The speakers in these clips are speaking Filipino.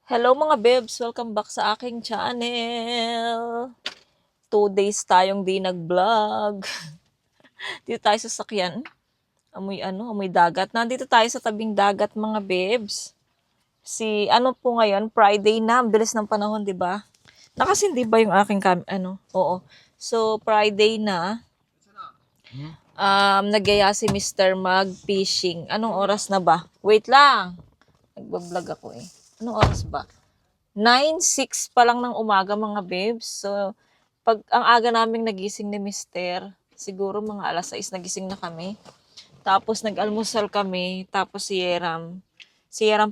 Hello mga bebs! Welcome back sa aking channel! 2 days tayong di nag-vlog. Dito tayo sa sakyan. Amoy dagat. Nandito tayo sa tabing dagat mga bebs. Po ngayon, Friday na. Ang bilis ng panahon, di ba? Nakasindi ba yung aking Oo. So, Friday na. Nagyaya si Mr. mag-fishing. Anong oras na ba? Wait lang! Nagbablog ako eh. Anong oras ba? 9:06 pa lang ng umaga mga babes. So, pag ang aga naming nagising ni Mister, siguro mga alas 6 nagising na kami. Tapos nag-almusal kami, tapos si Yeram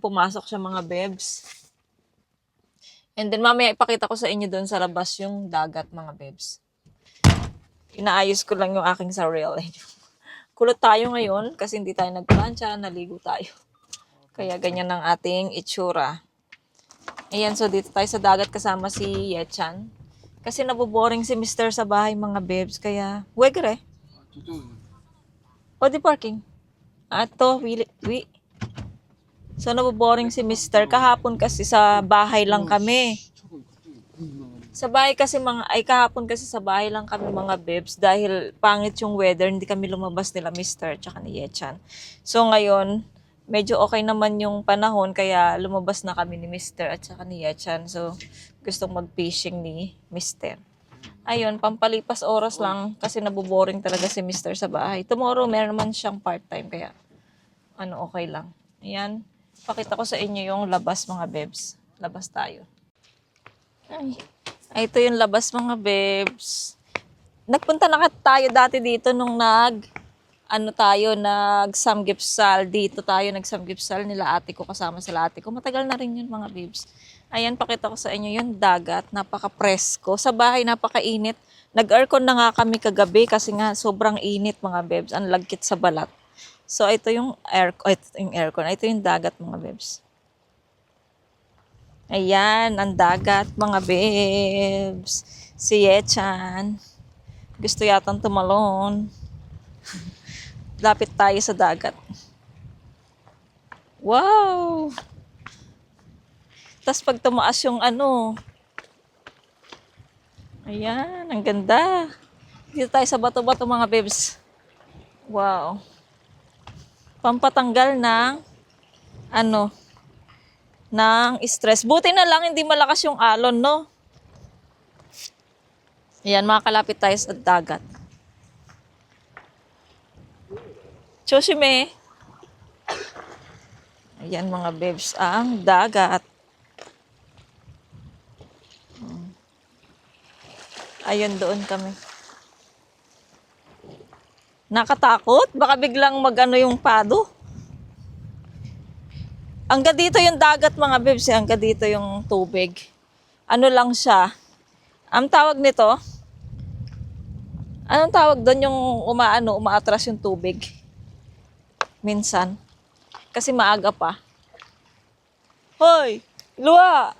pumasok siya mga babes. And then mamaya ipakita ko sa inyo doon sa labas yung dagat mga babes. Inaayos ko lang yung aking sarili. Kulot tayo ngayon kasi hindi tayo nagplancha, naligo tayo. Kaya ganyan ang ating itsura. Ayan, so dito tayo sa dagat kasama si Yechan. Kasi naboboring si Mister sa bahay mga babes, kaya wegre. O di parking. Ato, So naboboring si Mister. Kahapon kasi sa bahay lang kami. Kahapon kasi sa bahay lang kami mga babes dahil pangit yung weather, hindi kami lumabas nila Mister tsaka ni Yechan. So ngayon, medyo okay naman yung panahon kaya lumabas na kami ni Mister at saka ni Yechan. So, gustong mag-fishing ni Mister. Ayun, pampalipas oras lang kasi naboboring talaga si Mister sa bahay. Tomorrow, meron naman siyang part-time kaya okay lang. Ayan, pakita ko sa inyo yung labas mga bebs. Labas tayo. Ito yung labas mga bebs. Nagpunta na tayo dati dito nung nag-samgipsal. Dito tayo nag-samgipsal nila ate ko kasama sila ate ko. Matagal na rin yun mga babes. Ayan, pakita ko sa inyo yung dagat. Napaka-presko. Sa bahay, napaka-init. Nag-aircon na nga kami kagabi kasi nga sobrang init mga babes. Ang lagkit sa balat. So, ito yung aircon. Ito yung dagat mga babes. Ayan, ang dagat mga babes. Si Yechan. Gusto yatang tumalon. Lapit tayo sa dagat. Wow! Tapos pag tumaas yung ayan, ang ganda. Dito tayo sa bato-bato mga babes. Wow. Pampatanggal ng stress. Buti na lang hindi malakas yung alon, no? Ayan, makakalapit tayo sa dagat. Choshime. Ayan mga babes, ang dagat. Ayun, doon kami. Nakatakot? Baka biglang yung pado. Hanggang dito yung dagat mga babes, hanggang dito yung tubig. Ano lang siya? Ang tawag nito? Anong tawag doon yung umaatras yung tubig? Minsan. Kasi maaga pa. Hoy! Luwa!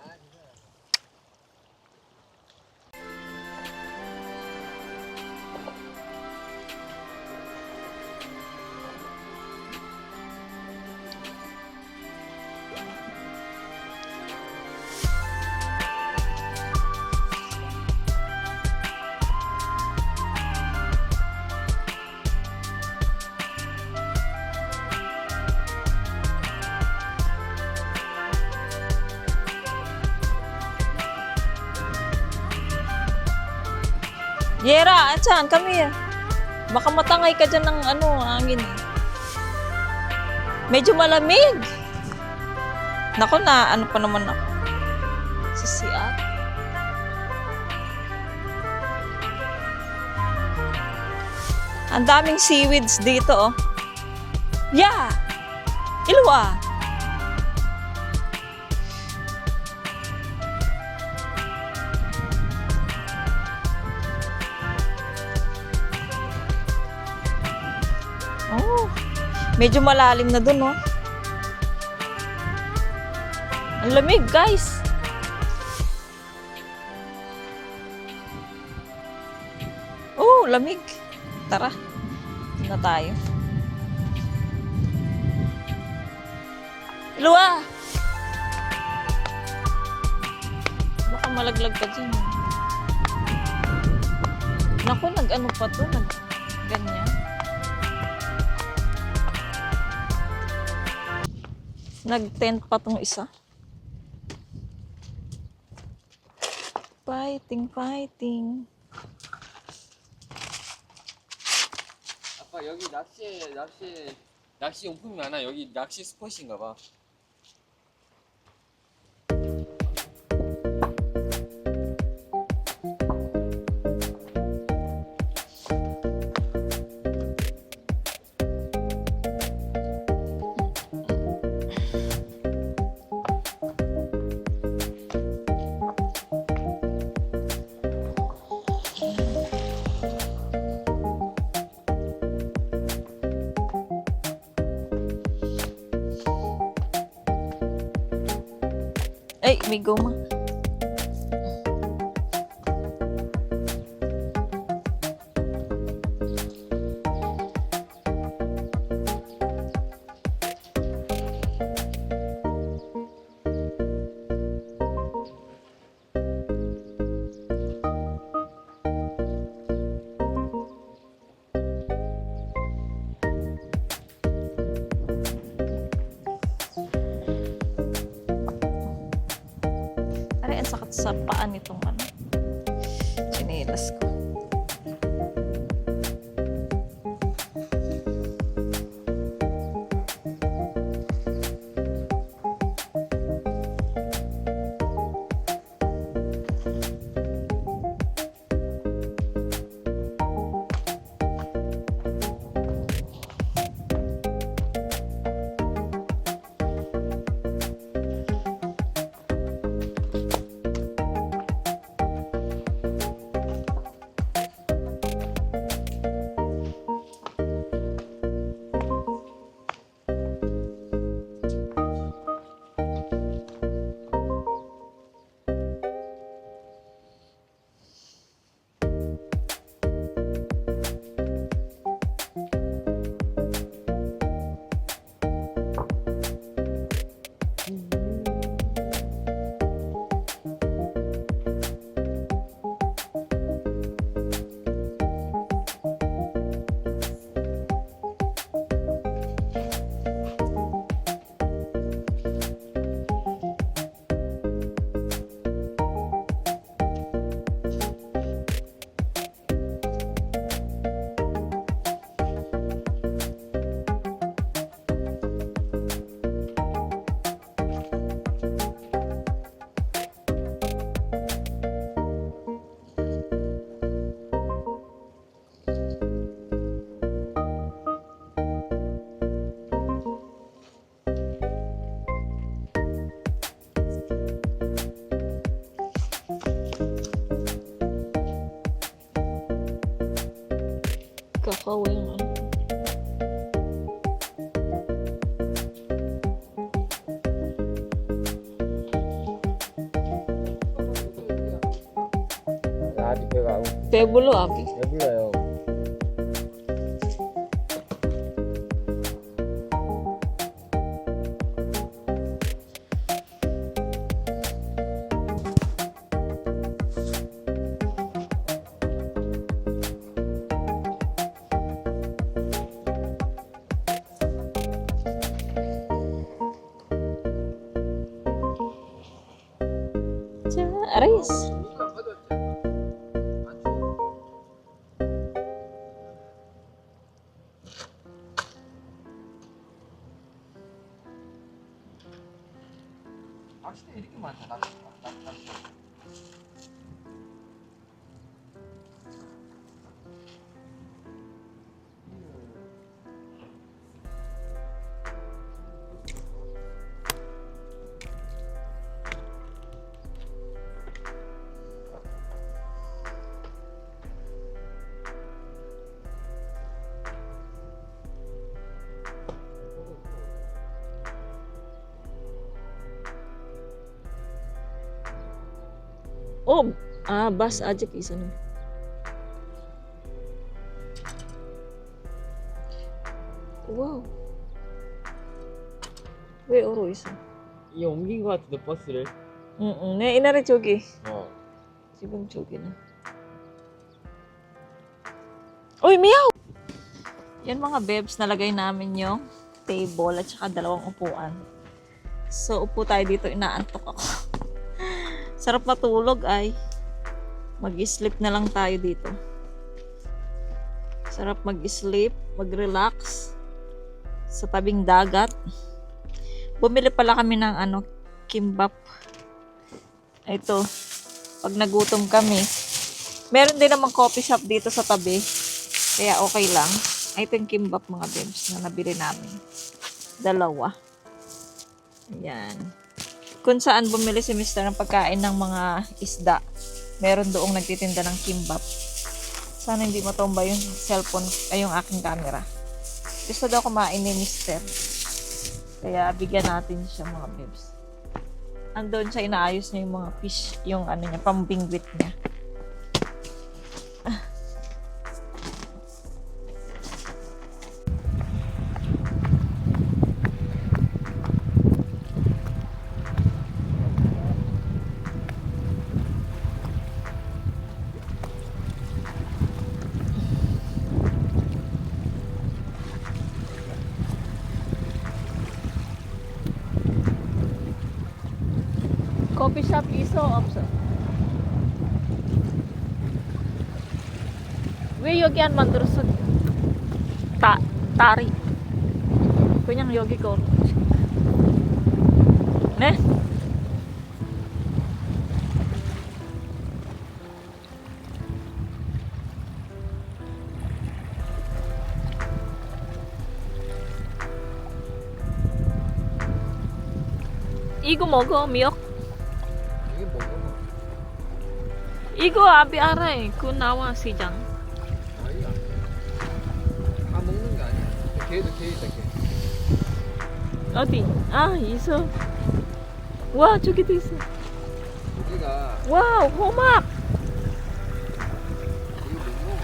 Yera, Achan, come here. Baka matangay ka dyan ng hangin. Medyo malamig. Nako na, pa naman ako. Sisiat. Ang daming seaweeds dito, oh. Yeah! Ilwa! Oh, medyo malalim na dun, oh. Ang lamig, guys. Oh, lamig. Tara, na tayo. Luwa! baka malaglag ka dyan. Naku, nag-ano pa to, nag-ganyan. Nag-tent pa tong isa. Fighting, fighting. 아빠 여기 낚시 용품이 많아. 여기 낚시 스폿인가 봐. Ay, may goma. Aray, ang sakit sa paan nitong ano. Chinelas ko. Kakawin ano. 아직 배가 Pebolo, abi. 배불러요. Aris. 낚시대 이렇게 많다. 낚시. Oh, bas aja ke sana. Wow. 왜 얼어 있어? 이 옮긴 거 같은데 버스를. 네, 이날에 저기. 어. 지금 저기 na. Uy, meow! Yan mga bebs, nalagay namin yung table at saka dalawang upuan. So, upo tayo dito, inaantok ako. Sarap matulog ay. Mag-sleep na lang tayo dito. Sarap mag-sleep, mag-relax sa tabing dagat. Bumili pala kami ng kimbap. Ito, pag nagutom kami. Meron din namang coffee shop dito sa tabi. Kaya okay lang. Ito yung kimbap mga bebs na nabili namin. Dalawa. Ayan. Kung saan bumili si Mr. ng pagkain ng mga isda. Meron doong nagtitinda ng kimbap. Sana hindi matumba yung cellphone, ay yung aking camera. Gusto daw kumain ni Mr. Kaya bigyan natin siya mga bebs. Andun siya, inaayos niya yung mga fish, yung niya, pambingwit niya. Coffee shop iso 없어. 왜 여기 안 만들었어? 다리. 그냥 여기 거. 네? 이거 먹어, 미역? 이게 뭐야? 이거 아비 알아요. 그 나와 시장. 아니야. 다 먹는 게 아니야. 걔도 걔 있다 걔. 어디? 아, 있어. 와, 저기도 있어. 여기가 와우, 호박. 이거 못 먹어.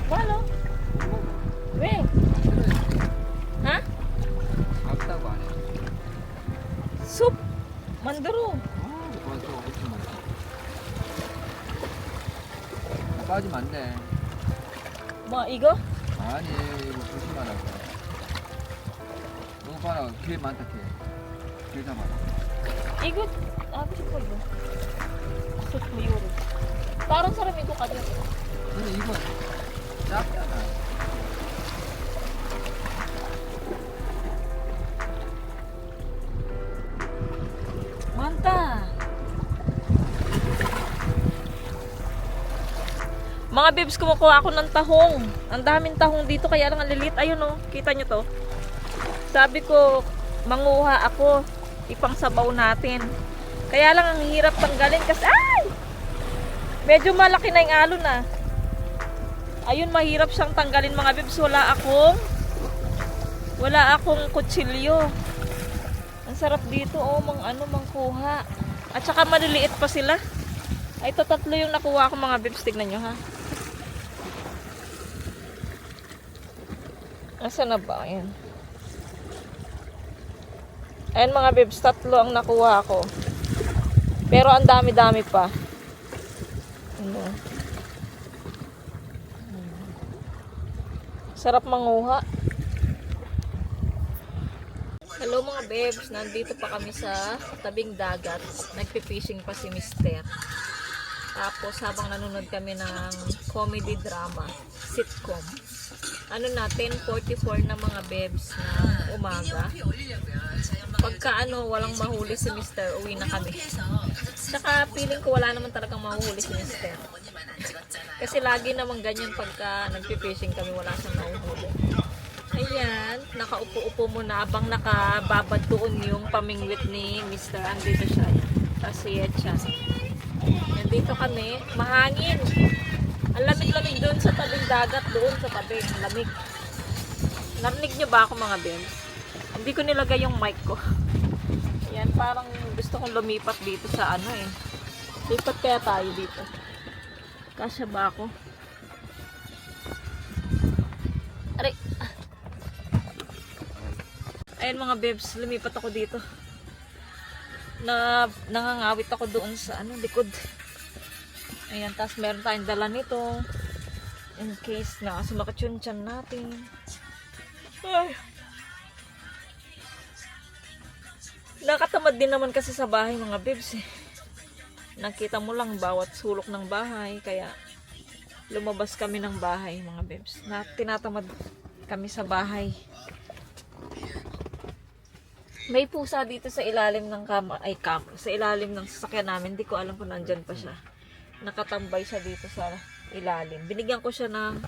Malo. 왜? 하? 작다고 안 해. 숲 만들어. 맞아, 엄청 많다. 빠지면 안 돼. 뭐 이거? 아니, 이거 조심하라고. 너무 빨아. 개 많다, 개. 개 잡아라. 이거 하고 싶어 이거. 숲 이거를. 다른 사람 이거 가져. 근데 이건 작잖아. 많다. Mga bebs, kumukuha ako ng tahong. Ang daming tahong dito, kaya lang ang lilit. Ayun oh, kita nyo to. Sabi ko, manguha ako. Ipang sabaw natin. Kaya lang ang hirap tanggalin kasi, ay! Medyo malaki na yung alon na. Ayun, mahirap siyang tanggalin mga bebs. Wala akong kutsilyo. Ang sarap dito, oh, mangkuha. At saka maliliit pa sila. Ay, ito tatlo yung nakuha ko mga bebs. Tignan nyo, ha? Nasaan na ba? Ayan. Ayan mga bebs, tatlo ang nakuha ko. Pero ang dami-dami pa. Ano? Sarap manguha. Hello mga bebs, nandito pa kami sa tabing dagat. Nagpipishing pa si Mister. Tapos habang nanonood kami ng comedy drama, sitcom. Ano na, 10:44 na mga bebs na umaga. Pagka walang mahuli si Mister, uwi na kami. Saka feeling ko wala naman talagang mahuli si Mister. Kasi lagi naman ganyan pagka nagpipishing kami, wala siyang nahuhuli. Ayan, nakaupo-upo muna abang nakababad doon yung pamingwit ni Mr. Andito siya. Tapos siya. Yan, dito kami. Mahangin. Ang lamig-lamig doon sa tabing dagat. Doon sa tabi. Ang lamig. Narinig nyo ba ako mga Ben? Hindi ko nilagay yung mic ko. Yan, parang gusto kong lumipat dito sa ano eh. Lipat kaya tayo dito. Kasya ba ako? Aray! Ayan mga bebs, lumipat ako dito. Nangangawit ako doon sa ano, likod. Ayan, tapos meron tayong dala nito. In case na sumakit yung tiyan natin. Ay. Nakatamad din naman kasi sa bahay mga bebs eh. Nakita mo lang bawat sulok ng bahay. Kaya lumabas kami ng bahay mga bebs. Tinatamad kami sa bahay. May pusa dito sa ilalim ng sa ilalim ng sasakyan namin. Hindi ko alam kung nandyan pa siya. Nakatambay siya dito sa ilalim. Binigyan ko siya ng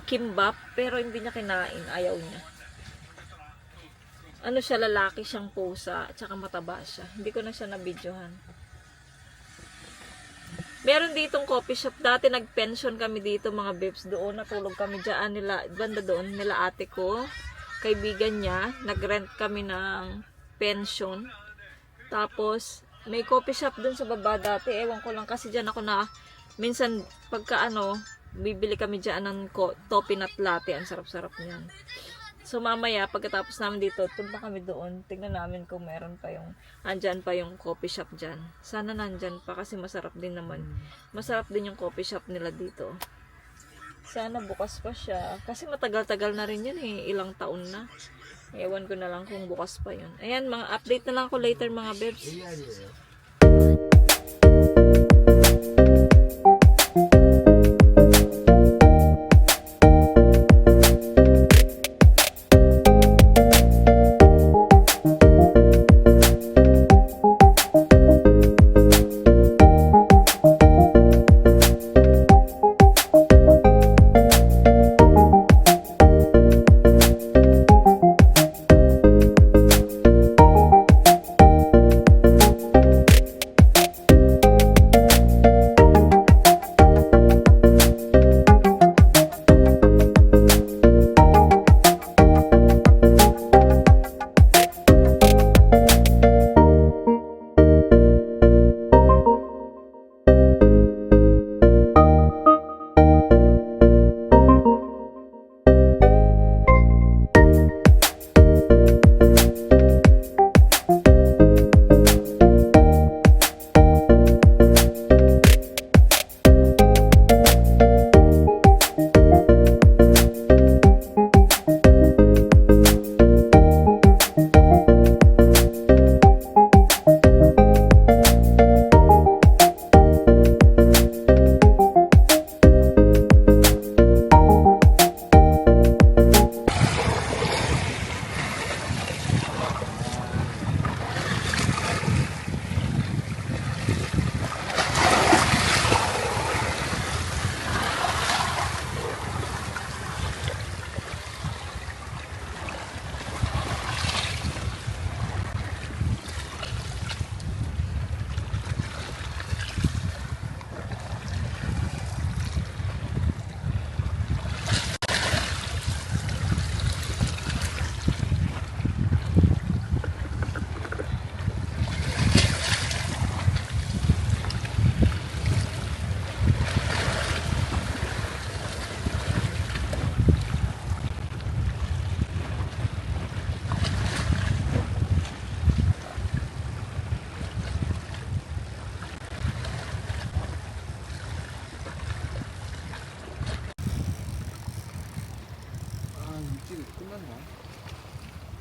kimbap pero hindi niya kinain. Ayaw niya. Ano siya, lalaki siyang pusa at saka mataba siya. Hindi ko na siya nabidyohan. Meron ditong coffee shop. Dati nag-pension kami dito mga bebs. Doon natulog kami dyan nila, banda doon nila ate ko. Kaibigan niya. Nag-rent kami ng pension. Tapos may coffee shop doon sa baba dati. Ewan ko lang kasi dyan ako na minsan pagka ano, bibili kami dyan ng toppee latte. Ang sarap-sarap niyan. So mamaya pagkatapos namin dito, punta kami doon. Tingnan namin kung meron pa yung andyan pa yung coffee shop dyan. Sana nandyan pa kasi masarap din naman. Masarap din yung coffee shop nila dito. Sana bukas pa siya. Kasi matagal-tagal na rin yan eh. Ilang taon na. Ewan ko na lang kung bukas pa yun. Ayan, mga update na lang ko later mga bebs.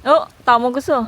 Oh, tamo gusto.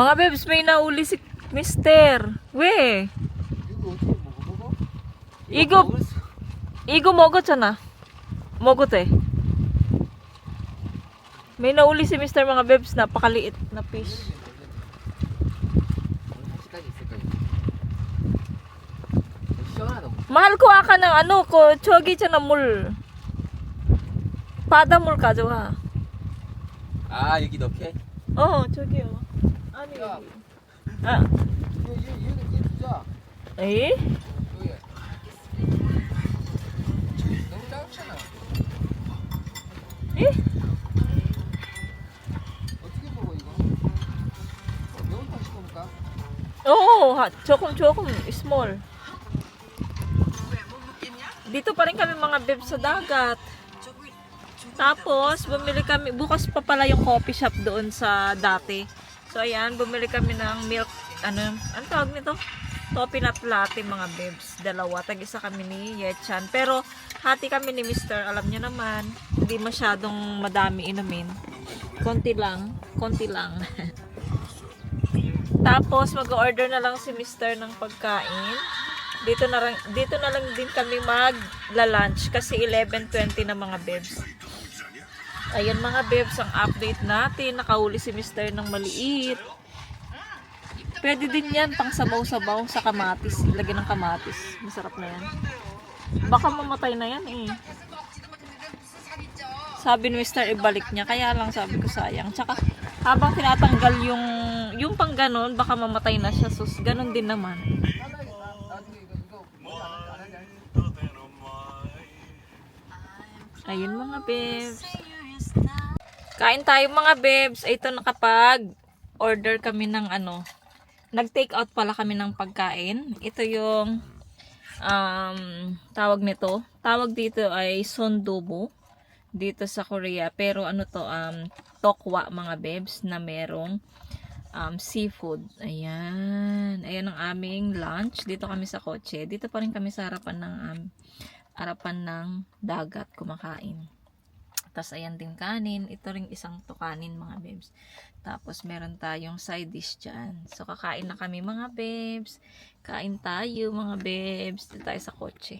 Mga bebs, may nauli si Mister. We. 이거 어떻게 먹어? 이거 이거 먹었잖아. 먹었 eh. May nauli si Mister mga bebs, napakaliit na fish. 한시까지 있을 거야. 시원하다. Mahal ko aka ng ano ko, chogi siya na 물. 바닷물 가져와. 아 여기 넣게? 저기요. 아니 야. 여기. 아, 얘 주자. 에? 여기. 너무 작잖아. 에? 어떻게 먹어 이거? 매운탕 시켜볼까? 조금 small. Dito pa rin kami mga bebs sa dagat. Tapos, bumili kami, bukas pa pala yung coffee shop doon sa dati. So, ayan, bumili kami ng milk, ano tawag nito? Coffee nut latte mga bebs. Dalawa, tag-isa kami ni Yechan. Pero, hati kami ni Mister, alam niyo naman, hindi masyadong madami inumin. Konti lang. Tapos, mag-order na lang si Mister ng pagkain. Dito na lang din kami mag-lunch kasi 11:20 na mga bebs. Ayan mga bebs, ang update natin. Nakahuli si Mister ng maliit. Pwede din yan pang sabaw-sabaw sa kamatis. Lagyan ng kamatis. Masarap na yan. Baka mamatay na yan eh. Sabi ni Mister ibalik niya. Kaya lang sabi ko sayang. Tsaka habang tinatanggal yung pang ganon, baka mamatay na siya. Sus, ganon din naman. Ayun mga bebs. Kain tayo mga bebs. Ito nakapag-order kami ng ano. Nag-take out pala kami ng pagkain. Ito yung tawag nito. Tawag dito ay sondubu dito sa Korea. Pero ano to, tokwa mga bebs na merong seafood. Ayan. Ayan ang aming lunch. Dito kami sa kotse. Dito pa rin kami sa harapan ng dagat kumakain. Tapos ayan din kanin. Ito ring isang to kanin mga bebs. Tapos meron tayong side dish dyan. So kakain na kami mga bebs. Kain tayo mga bebs. Dito tayo sa kotse.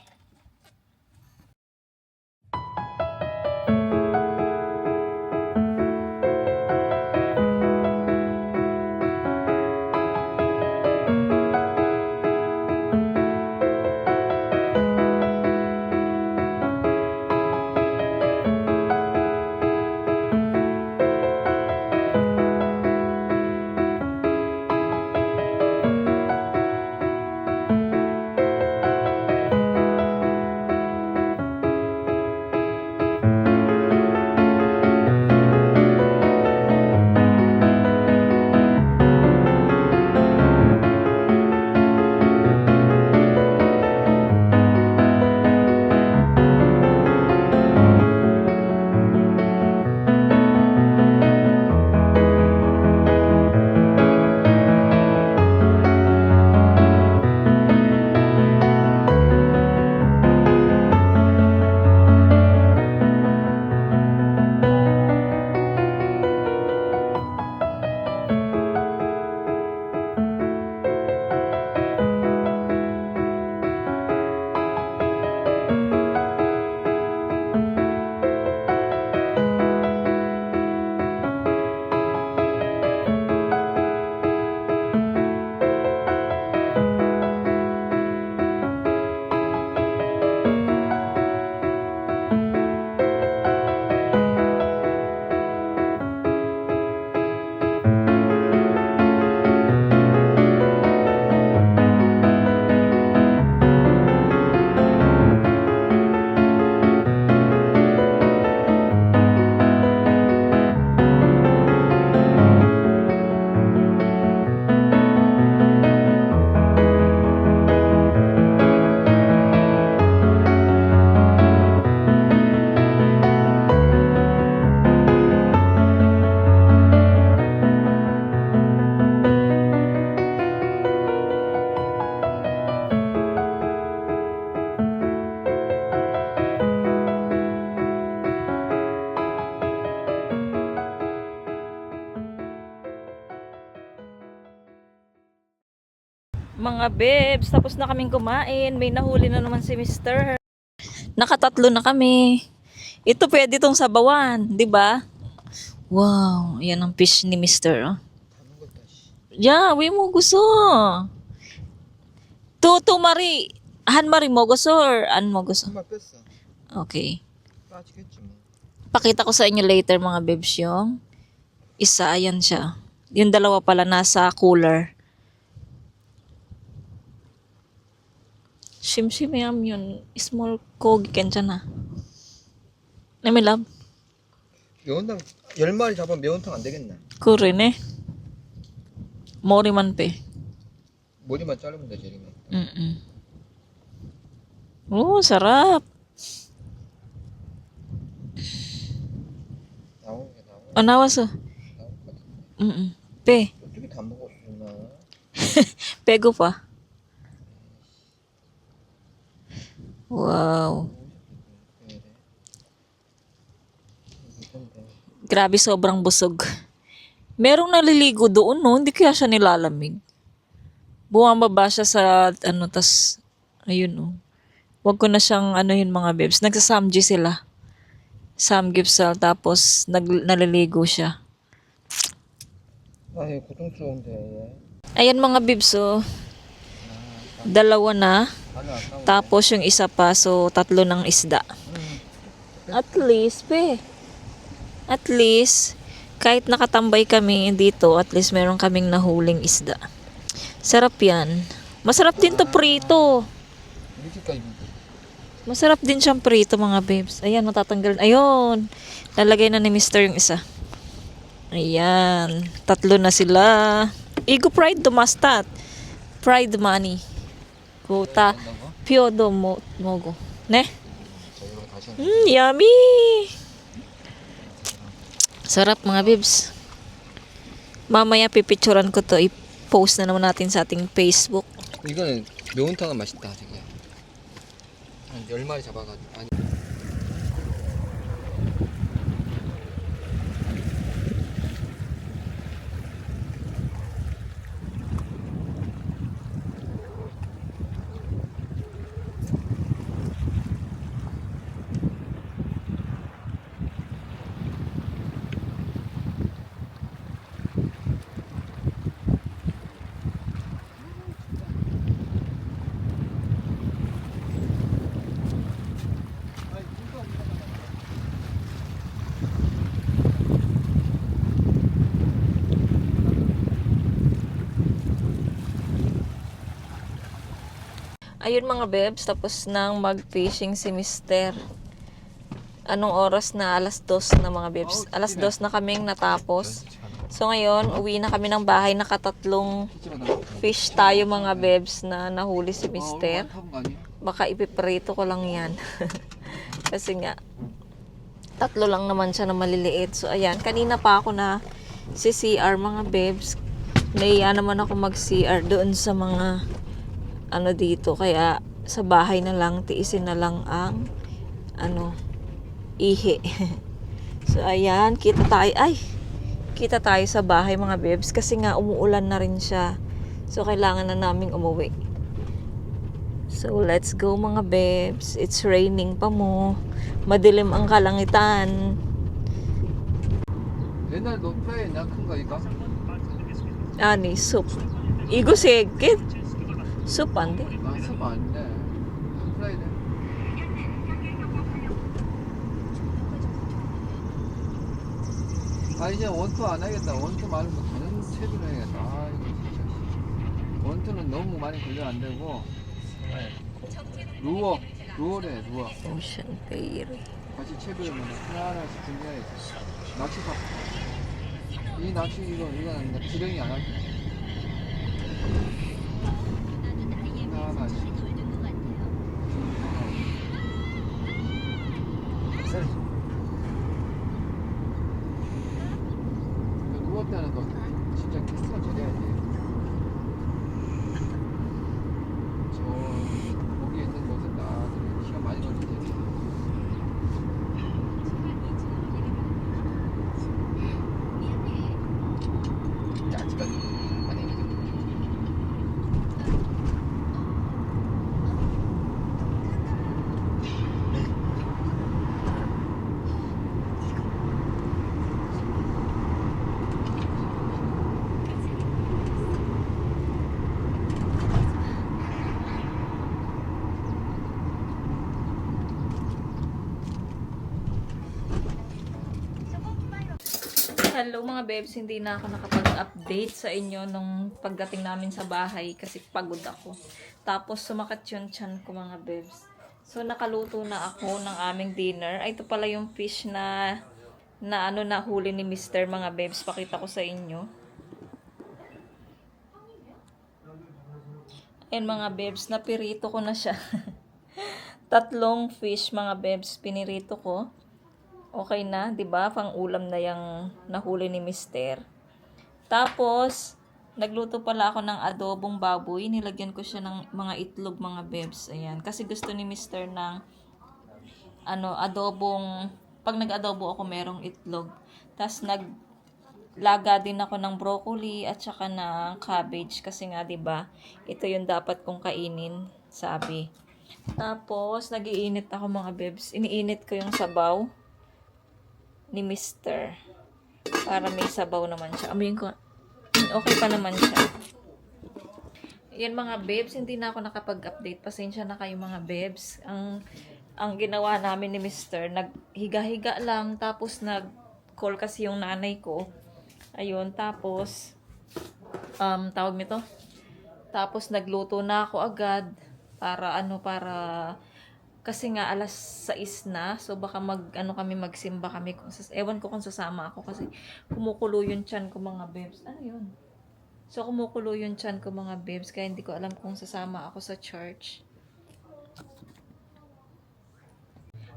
Mga bebs, tapos na kaming kumain. May nahuli na naman si Mister. Nakatatlo na kami. Ito pwede tong sabawan, di ba? Wow, yan ang fish ni Mister. Oh. Yeah, we mo gusto. Tutu Mari. Han Mari mo gusto or an mo gusto? 한마 뺐어. Okay. 빠지겠지 뭐. Pakita ko sa inyo later mga bebs yung isa, ayan siya. Yung dalawa pala nasa cooler. Simsimyam yun. Small kogi 괜찮아. 나밀람. 매운탕 10마리 잡으면 매운탕 안 되겠네. 그러네. 머리만 빼. 머리만 자르면 되지, 이러면. Oh, sarap. 나오는 게 나왔어. 나올 것 같은데. 빼. 어떻게 다 먹었구나. 빼고 봐. Wow. Grabe, sobrang busog. Merong naliligo doon, no? Hindi kaya siya nilalamig. Bumababa siya sa, tas, ayun, no? Wag ko na siyang, yun mga bebs. Nagsasamji sila. Samgipsal, tapos naliligo siya. 아, 고통스러운데. Ayan mga bebs, so, dalawa na. 안에 안 나오네. Tapos yung isa pa, so, tatlo ng isda. At least, At least, kahit nakatambay kami dito, at least meron kaming nahuling isda. Sarap yan. Masarap din to prito. 이렇게까지 Masarap din siyang prito mga babes. Ayan, matatanggal. Ayun. Lalagay na ni Mister yung isa. Ayan. Tatlo na sila. Igo pride dumastat. Pride money. Kuta. Pyodo mogo. Ne? 자, 이거 다시 Yummy! Sarap mga bibs. Mamaya pipicturan ko to. I-post na naman natin sa ating Facebook. 이거는 매운탕은 맛있다, 되게. 한 10마리 잡아가지고. 아니. Ayun mga bebs, tapos nang mag-fishing si Mister. Anong oras na? Alas 2 na mga bebs. Alas 2 na kaming natapos. So ngayon, uwi na kami ng bahay. Nakatatlong fish tayo mga bebs na nahuli si Mister. Baka ipiprito ko lang yan. Kasi nga, tatlo lang naman siya na maliliit. So ayan, kanina pa ako na si CR mga bebs. Naiya naman ako mag-CR doon sa mga dito, kaya sa bahay na lang, tiisin na lang ang ihi. So ayan, kita tayo sa bahay mga bebs kasi nga umuulan na rin siya, so kailangan na naming umuwi. So let's go mga bebs. It's raining pa mo, madilim ang kalangitan. 옛날 노프라에 나 큰 거 이거? Ani, soup. Igo segit. Soup ande. 아, 수업 아닌데. 노프라이네. 아, 이제 원투 안 하겠다. 원투 말고 다른 채비로 해야겠다. 아, 이거 진짜. 원투는 너무 많이 걸려 안 되고. 루어래, 루어. Ocean Pair. 같이 채비를 하나하나씩 준비해야지. 낚시밥. 이 낚시 이거는 주랭이 안 할게. 하나하나씩. 누워 때는 너 진짜 키스만 쳐야지. 저 거기 있는 곳은 나 시간 많이 걸리지. 아직까지 많이 걸리지. Hello mga bebs, hindi na ako nakapag-update sa inyo nung pagdating namin sa bahay kasi pagod ako. Tapos sumakat yung tiyan ko mga bebs. So nakaluto na ako ng aming dinner. Ay, ito pala yung fish na nahuli ni Mr. mga bebs. Pakita ko sa inyo. Ayan mga bebs, napirito ko na siya. 3 fish mga bebs, pinirito ko. Okay na, 'di ba? Pang-ulam na yung nahuli ni Mister. Tapos nagluto pala ako ng adobong baboy. Nilagyan ko siya ng mga itlog mga bebs. Ayan, kasi gusto ni Mister ng adobong, pag nag-adobo ako merong itlog. Tapos naglaga din ako ng broccoli at saka ng cabbage kasi nga 'di ba? Ito yung dapat kong kainin, sabi. Tapos nagiinit ako mga bebs. Iniinit ko yung sabaw ni Mister. Para may sabaw naman siya. Amoyin ko. Okay pa naman siya. Yan mga bebs, hindi na ako nakapag-update. Pasensya na kayo mga bebs. Ang ginawa namin ni Mister, naghiga-higa lang. Tapos nag-call kasi yung nanay ko. Ayun, tapos tawag nito. Tapos nagluto na ako agad. Para kasi nga alas 6 na, so baka kami magsimba kami, ewan ko kung sasama ako kasi kumukulo yung tiyan ko mga bebs. Ano yun? So kumukulo yung tiyan ko mga bebs, kaya hindi ko alam kung sasama ako sa church.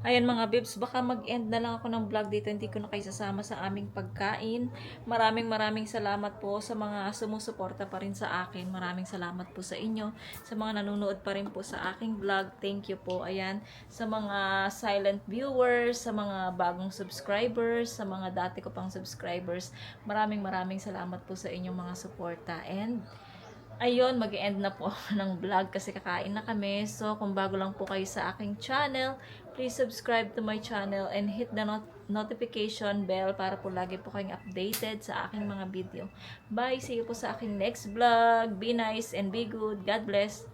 Ayan mga bebs, baka mag-end na lang ako ng vlog dito. Hindi ko na kayo sasama sa aming pagkain. Maraming salamat po sa mga sumusuporta pa rin sa akin. Maraming salamat po sa inyo. Sa mga nanonood pa rin po sa aking vlog, thank you po. Ayan, sa mga silent viewers, sa mga bagong subscribers, sa mga dati ko pang subscribers, maraming salamat po sa inyong mga suporta. And ayun, mag-end na po ako ng vlog kasi kakain na kami. So, kung bago lang po kayo sa aking channel, please subscribe to my channel and hit the notification bell para po lagi po kayong updated sa aking mga video. Bye! See you po sa aking next vlog. Be nice and be good. God bless!